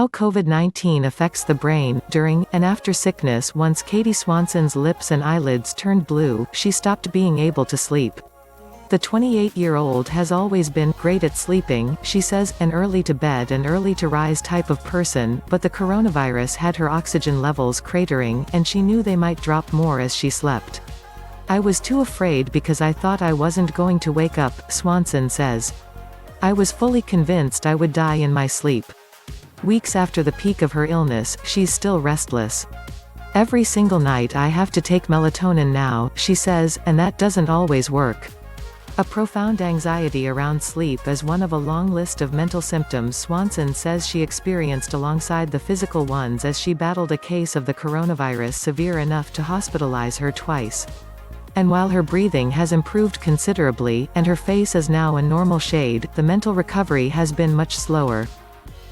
How COVID-19 affects the brain, during, and after sickness. Once Katie Swanson's lips and eyelids turned blue, she stopped being able to sleep. The 28-year-old has always been great at sleeping, she says, an early to bed and early to rise type of person, but the coronavirus had her oxygen levels cratering, and she knew they might drop more as she slept. I was too afraid because I thought I wasn't going to wake up, Swanson says. I was fully convinced I would die in my sleep. Weeks after the peak of her illness, she's still restless. Every single night I have to take melatonin now, she says, and that doesn't always work. A profound anxiety around sleep is one of a long list of mental symptoms Swanson says she experienced alongside the physical ones as she battled a case of the coronavirus severe enough to hospitalize her twice. And while her breathing has improved considerably, and her face is now a normal shade, the mental recovery has been much slower.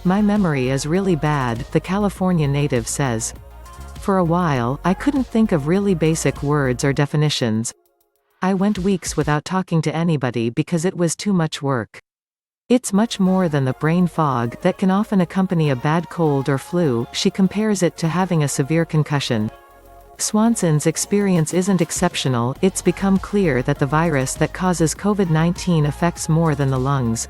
My memory is really bad, the California native says. For a while, I couldn't think of really basic words or definitions. I went weeks without talking to anybody because it was too much work. It's much more than the brain fog that can often accompany a bad cold or flu. She compares it to having a severe concussion. Swanson's experience isn't exceptional. It's become clear that the virus that causes COVID-19 affects more than the lungs.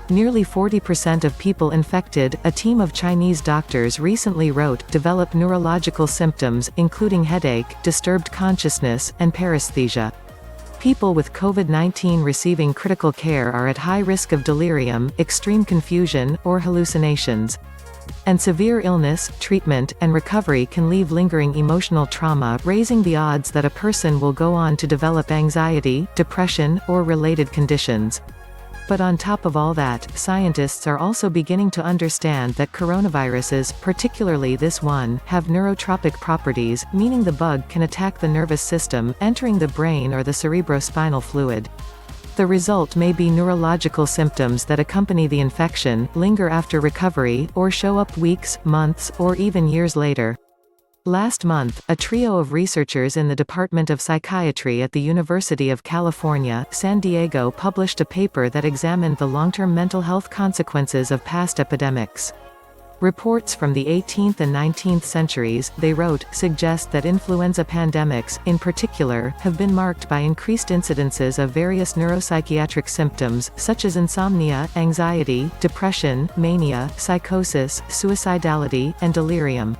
Nearly 40% of people infected, a team of Chinese doctors recently wrote, develop neurological symptoms, including headache, disturbed consciousness, and paresthesia. People with COVID-19 receiving critical care are at high risk of delirium, extreme confusion, or hallucinations. And severe illness, treatment, and recovery can leave lingering emotional trauma, raising the odds that a person will go on to develop anxiety, depression, or related conditions. But on top of all that, scientists are also beginning to understand that coronaviruses, particularly this one, have neurotropic properties, meaning the bug can attack the nervous system, entering the brain or the cerebrospinal fluid. The result may be neurological symptoms that accompany the infection, linger after recovery, or show up weeks, months, or even years later. Last month, a trio of researchers in the Department of Psychiatry at the University of California, San Diego published a paper that examined the long-term mental health consequences of past epidemics. Reports from the 18th and 19th centuries, they wrote, suggest that influenza pandemics, in particular, have been marked by increased incidences of various neuropsychiatric symptoms, such as insomnia, anxiety, depression, mania, psychosis, suicidality, and delirium.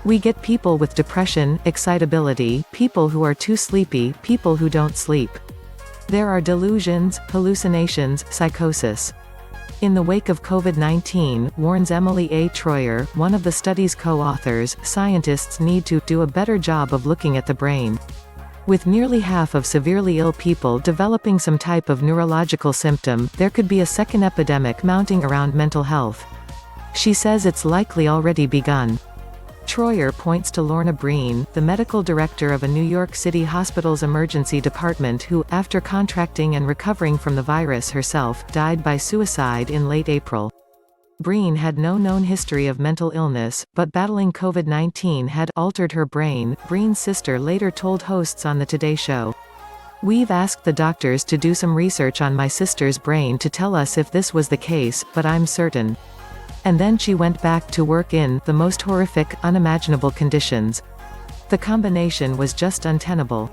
We get people with depression, excitability, people who are too sleepy, people who don't sleep. There are delusions, hallucinations, psychosis. In the wake of COVID-19, warns Emily A. Troyer, one of the study's co-authors, scientists need to do a better job of looking at the brain. With nearly half of severely ill people developing some type of neurological symptom, there could be a second epidemic mounting around mental health. She says it's likely already begun. Troyer points to Lorna Breen, the medical director of a New York City hospital's emergency department who, after contracting and recovering from the virus herself, died by suicide in late April. Breen had no known history of mental illness, but battling COVID-19 had altered her brain, Breen's sister later told hosts on the Today Show. We've asked the doctors to do some research on my sister's brain to tell us if this was the case, but I'm certain. And then she went back to work in the most horrific, unimaginable conditions. The combination was just untenable.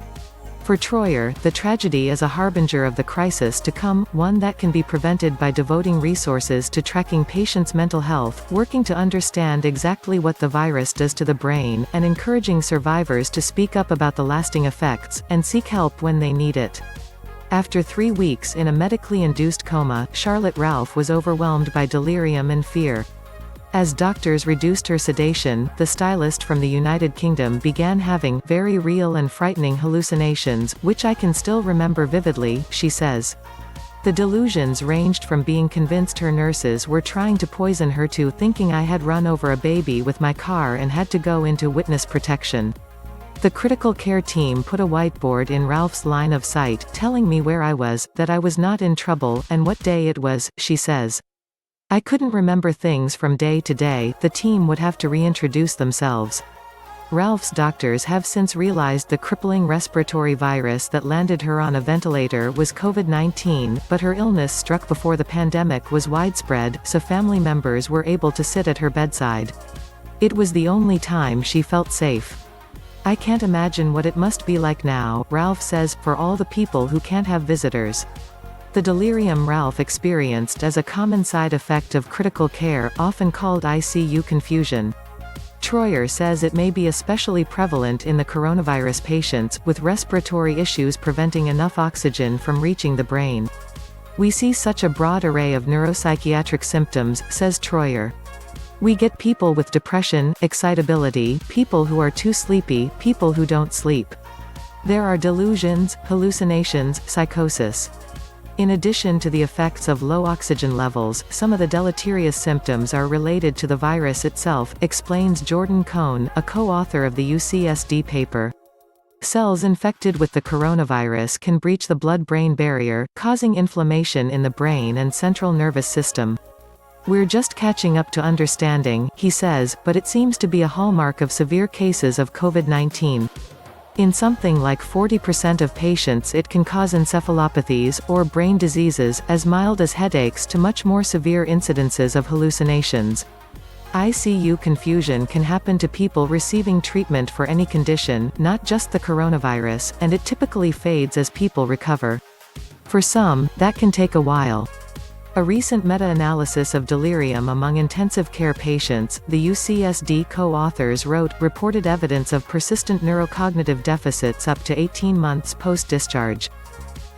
For Troyer, the tragedy is a harbinger of the crisis to come, one that can be prevented by devoting resources to tracking patients' mental health, working to understand exactly what the virus does to the brain, and encouraging survivors to speak up about the lasting effects, and seek help when they need it. After 3 weeks in a medically induced coma, Charlotte Ralph was overwhelmed by delirium and fear. As doctors reduced her sedation, the stylist from the United Kingdom began having very real and frightening hallucinations, which I can still remember vividly, she says. The delusions ranged from being convinced her nurses were trying to poison her to thinking I had run over a baby with my car and had to go into witness protection. The critical care team put a whiteboard in Ralph's line of sight, telling me where I was, that I was not in trouble, and what day it was, she says. I couldn't remember things from day to day, the team would have to reintroduce themselves. Ralph's doctors have since realized the crippling respiratory virus that landed her on a ventilator was COVID-19, but her illness struck before the pandemic was widespread, so family members were able to sit at her bedside. It was the only time she felt safe. I can't imagine what it must be like now, Ralph says, for all the people who can't have visitors. The delirium Ralph experienced is a common side effect of critical care, often called ICU confusion. Troyer says it may be especially prevalent in the coronavirus patients, with respiratory issues preventing enough oxygen from reaching the brain. We see such a broad array of neuropsychiatric symptoms, says Troyer. We get people with depression, excitability, people who are too sleepy, people who don't sleep. There are delusions, hallucinations, psychosis. In addition to the effects of low oxygen levels, some of the deleterious symptoms are related to the virus itself, explains Jordan Cohn, a co-author of the UCSD paper. Cells infected with the coronavirus can breach the blood-brain barrier, causing inflammation in the brain and central nervous system. We're just catching up to understanding, he says, but it seems to be a hallmark of severe cases of COVID-19. In something like 40% of patients it can cause encephalopathies, or brain diseases, as mild as headaches to much more severe incidences of hallucinations. ICU confusion can happen to people receiving treatment for any condition, not just the coronavirus, and it typically fades as people recover. For some, that can take a while. A recent meta-analysis of delirium among intensive care patients, the UCSD co-authors wrote, reported evidence of persistent neurocognitive deficits up to 18 months post-discharge.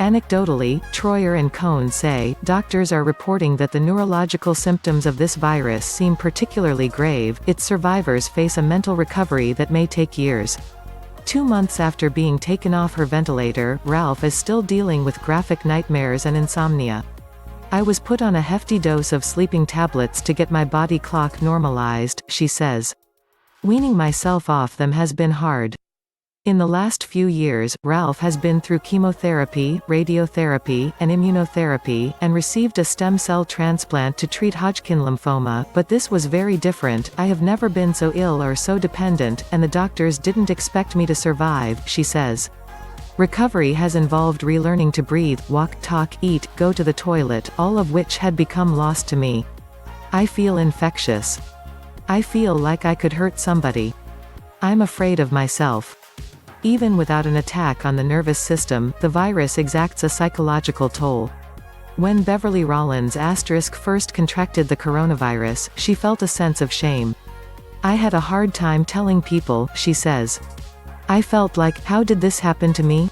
Anecdotally, Troyer and Cohn say, doctors are reporting that the neurological symptoms of this virus seem particularly grave. Its survivors face a mental recovery that may take years. 2 months after being taken off her ventilator, Ralph is still dealing with graphic nightmares and insomnia. I was put on a hefty dose of sleeping tablets to get my body clock normalized, she says. Weaning myself off them has been hard. In the last few years, Ralph has been through chemotherapy, radiotherapy, and immunotherapy, and received a stem cell transplant to treat Hodgkin lymphoma, but this was very different. I have never been so ill or so dependent, and the doctors didn't expect me to survive, she says. Recovery has involved relearning to breathe, walk, talk, eat, go to the toilet, all of which had become lost to me. I feel infectious. I feel like I could hurt somebody. I'm afraid of myself. Even without an attack on the nervous system, the virus exacts a psychological toll. When Beverly Rollins first contracted the coronavirus, she felt a sense of shame. I had a hard time telling people, she says. I felt like, how did this happen to me?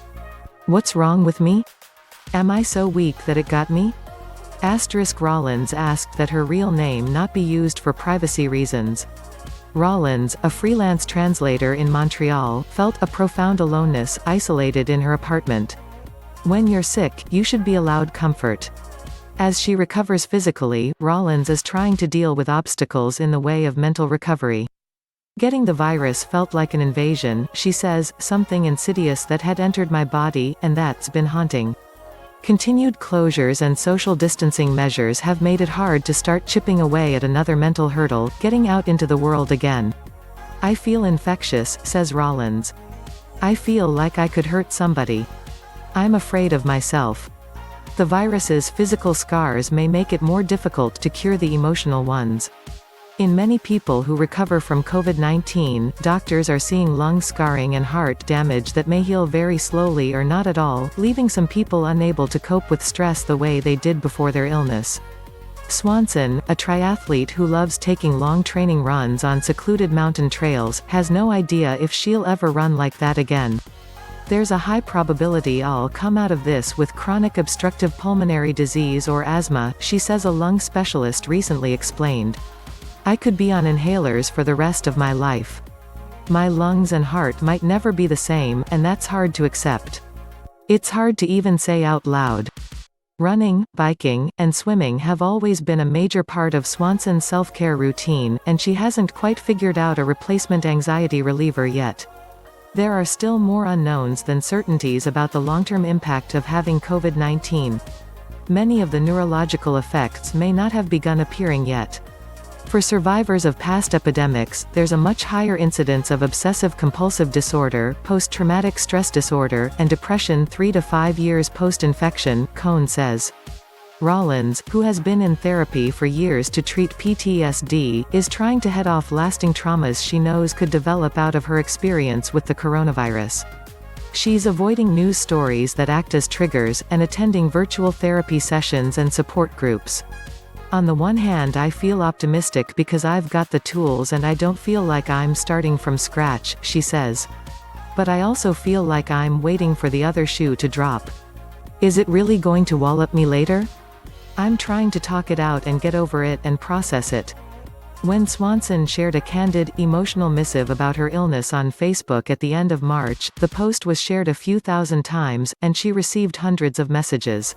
What's wrong with me? Am I so weak that it got me? Rollins asked that her real name not be used for privacy reasons. Rollins, a freelance translator in Montreal, felt a profound aloneness, isolated in her apartment. When you're sick, you should be allowed comfort. As she recovers physically, Rollins is trying to deal with obstacles in the way of mental recovery. Getting the virus felt like an invasion, she says, something insidious that had entered my body, and that's been haunting. Continued closures and social distancing measures have made it hard to start chipping away at another mental hurdle, getting out into the world again. I feel infectious, says Rollins. I feel like I could hurt somebody. I'm afraid of myself. The virus's physical scars may make it more difficult to cure the emotional ones. In many people who recover from COVID-19, doctors are seeing lung scarring and heart damage that may heal very slowly or not at all, leaving some people unable to cope with stress the way they did before their illness. Swanson, a triathlete who loves taking long training runs on secluded mountain trails, has no idea if she'll ever run like that again. There's a high probability I'll come out of this with chronic obstructive pulmonary disease or asthma, she says, a lung specialist recently explained. I could be on inhalers for the rest of my life. My lungs and heart might never be the same, and that's hard to accept. It's hard to even say out loud. Running, biking, and swimming have always been a major part of Swanson's self-care routine, and she hasn't quite figured out a replacement anxiety reliever yet. There are still more unknowns than certainties about the long-term impact of having COVID-19. Many of the neurological effects may not have begun appearing yet. For survivors of past epidemics, there's a much higher incidence of obsessive-compulsive disorder, post-traumatic stress disorder, and depression 3 to 5 years post-infection, Cohn says. Rollins, who has been in therapy for years to treat PTSD, is trying to head off lasting traumas she knows could develop out of her experience with the coronavirus. She's avoiding news stories that act as triggers, and attending virtual therapy sessions and support groups. On the one hand, I feel optimistic because I've got the tools and I don't feel like I'm starting from scratch, she says. But I also feel like I'm waiting for the other shoe to drop. Is it really going to wallop me later? I'm trying to talk it out and get over it and process it. When Swanson shared a candid, emotional missive about her illness on Facebook at the end of March, the post was shared a few thousand times, and she received hundreds of messages.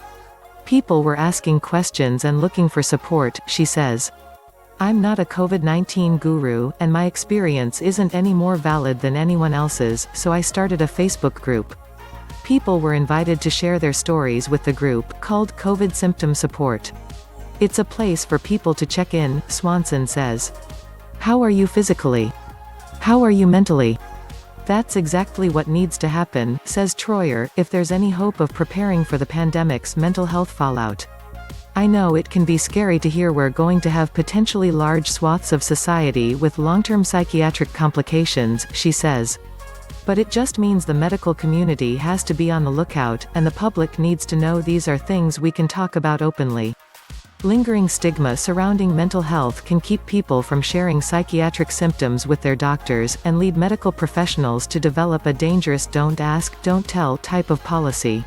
People were asking questions and looking for support, she says. I'm not a COVID-19 guru, and my experience isn't any more valid than anyone else's, so I started a Facebook group. People were invited to share their stories with the group, called COVID Symptom Support. It's a place for people to check in, Swanson says. How are you physically? How are you mentally? That's exactly what needs to happen, says Troyer, if there's any hope of preparing for the pandemic's mental health fallout. I know it can be scary to hear we're going to have potentially large swaths of society with long-term psychiatric complications, she says. But it just means the medical community has to be on the lookout, and the public needs to know these are things we can talk about openly. Lingering stigma surrounding mental health can keep people from sharing psychiatric symptoms with their doctors, and lead medical professionals to develop a dangerous don't ask, don't tell type of policy.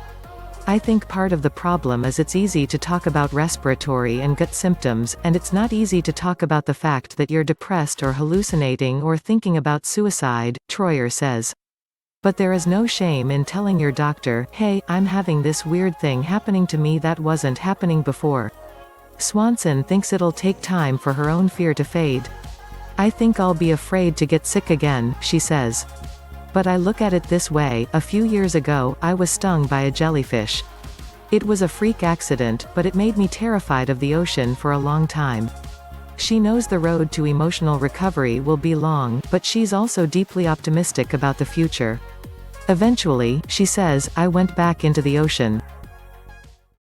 I think part of the problem is it's easy to talk about respiratory and gut symptoms, and it's not easy to talk about the fact that you're depressed or hallucinating or thinking about suicide, Troyer says. But there is no shame in telling your doctor, hey, I'm having this weird thing happening to me that wasn't happening before. Swanson thinks it'll take time for her own fear to fade. I think I'll be afraid to get sick again, she says. But I look at it this way, a few years ago, I was stung by a jellyfish. It was a freak accident, but it made me terrified of the ocean for a long time. She knows the road to emotional recovery will be long, but she's also deeply optimistic about the future. Eventually, she says, I went back into the ocean.